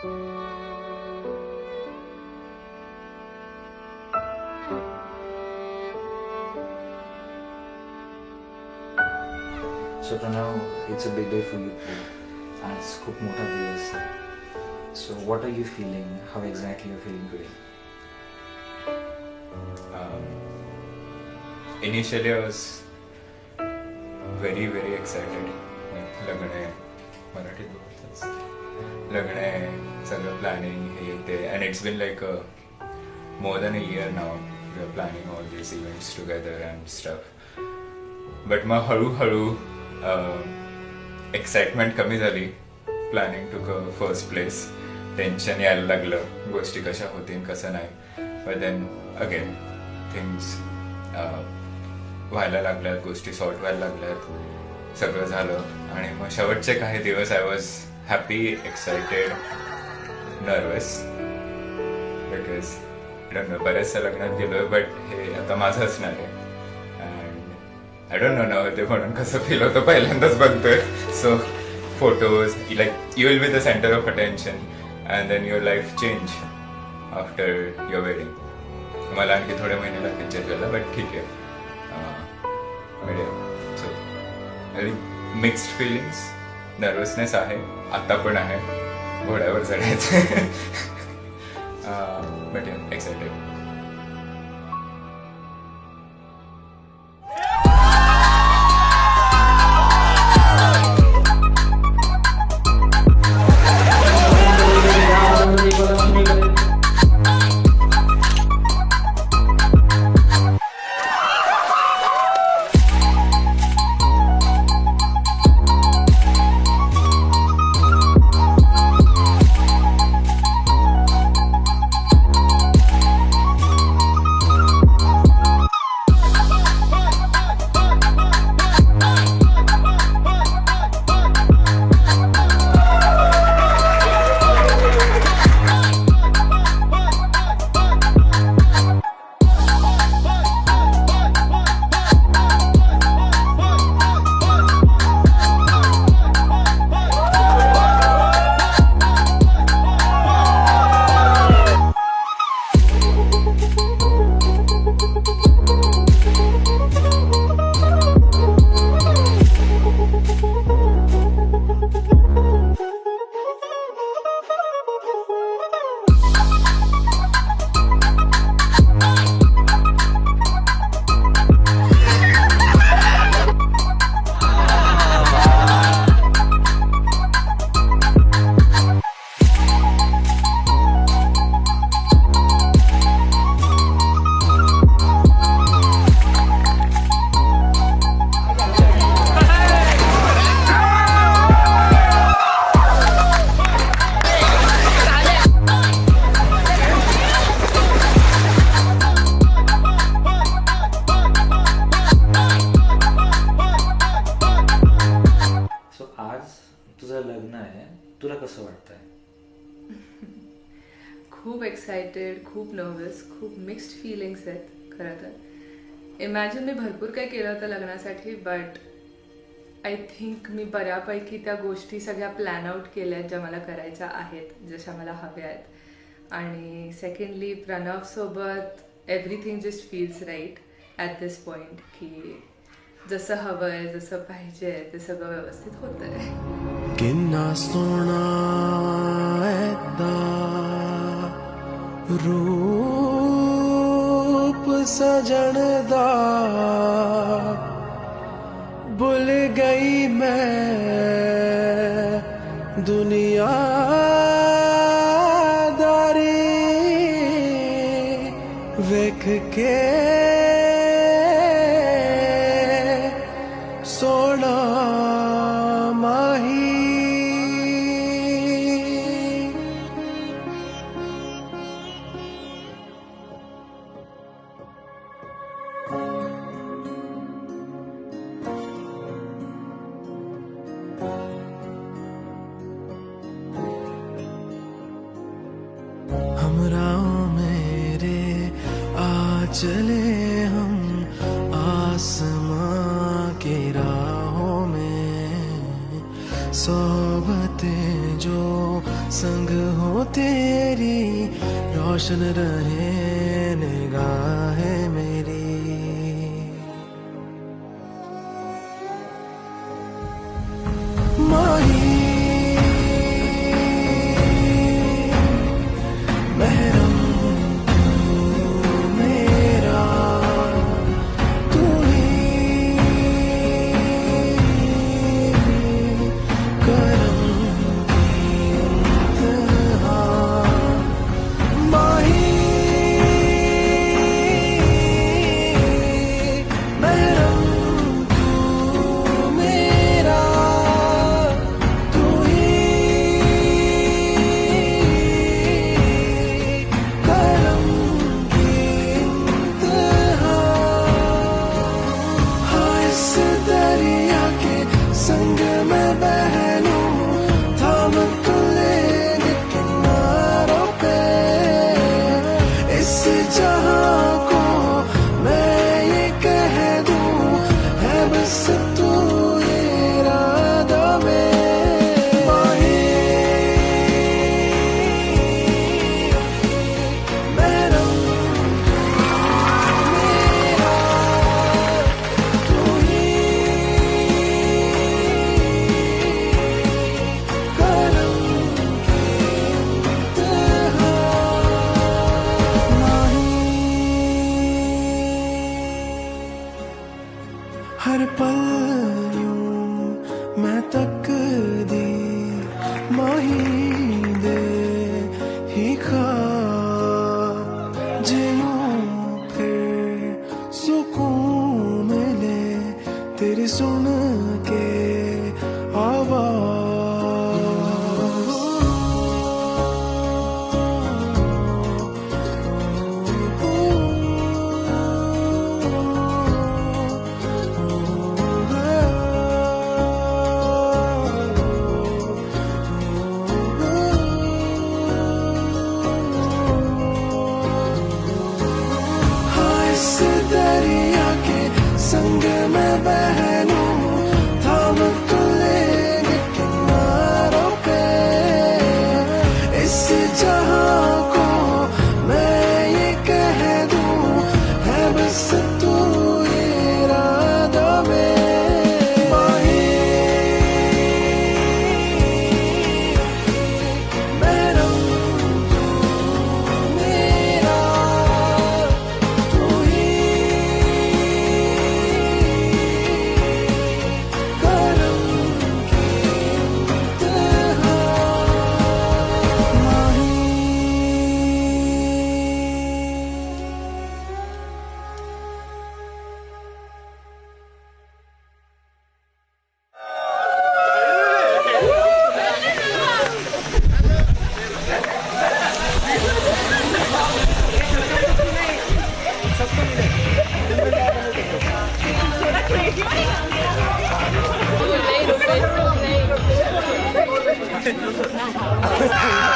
So Pranav, it's a big day for you. आज खूप मोठा दिवस आहे. So what are you feeling? How exactly you're feeling today? Initially I was very excited. लग्न आहे, मराठीत बोलतोच. लग्न आहे, सगळं प्लॅनिंग हे ते, and it's been like more than a year now. We are planning all these events together and stuff. But मग हळूहळू excitement कमी झाली. प्लॅनिंग टूक अ फर्स्ट प्लेस. टेन्शन यायला लागलं, गोष्टी कशा होतील कसं नाही. बट देन अगेन थिंग्स व्हायला लागल्यात, गोष्टी सॉर्ट व्हायला लागल्यात, सगळं झालं. आणि मग शेवटचे काही दिवस I was happy, excited, nervous, because बऱ्याचशा लग्नात गेलोय, बट हे आता माझं असणार आहे. I don't know ते म्हणून कसं फील होतं, पहिल्यांदाच बघतोय. So photos, like you will be the centre of attention and then your life change after your wedding. मला आणखी थोडे महिने लागतील चेंज व्हायला, बट ठीक आहे. So very mixed feelings, nervousness आहे, आता पण आहे, घोड्यावर चढायचं. But excited. लग्न आहे, तुला कसं वाटतंय? खूप एक्सायटेड, खूप नर्वस, खूप मिक्स्ड फिलिंग्स आहेत. खरं तर इमॅजिन मी भरपूर काही केलं होतं लग्नासाठी, बट आय थिंक मी बऱ्यापैकी त्या गोष्टी सगळ्या प्लॅन आउट केल्या आहेत ज्या मला करायच्या आहेत, जशा मला हव्या आहेत. आणि सेकंडली प्रणवसोबत everything just feels right at this point, की जसं हवं आहे, जसं पाहिजे ते सगळं व्यवस्थित होत आहे. किन्ना सोना ऐदा रूप सजन दा, भुल गई मैं दुनियादारी, वेख के सोना माही. हमरा मेरे आ चले हम आसमां की राहों में, सोबतें जो संग हो तेरी, रोशन रहे निगाहें मेरी। माही महरम तू मेरा, तू ही करम की इंतहा। माही महरम तू मेरा, तू ही करम की इंतहा। हाँ इस दरिया के संग में बह लूं, थाम तो लेंगे किनारों पे इस जहां को। मैं ये कह दूं है बस तू इरादा में। माही महरम मेरा, तू ही करम की इंतहा। माही हर पल यूं मैं तकदी, माही दे ही ख्वाब जियूं फिर सुकून मिले तेरी सुन के हाँ इस दरिया के संग में बह लूं, थाम तो लेंगे किनारों पे इस जहां को। मैं ये कह दूं है बस तू इरादा में। माही महरम तू मेरा, तू ही करम की इंतहा। माही नहीं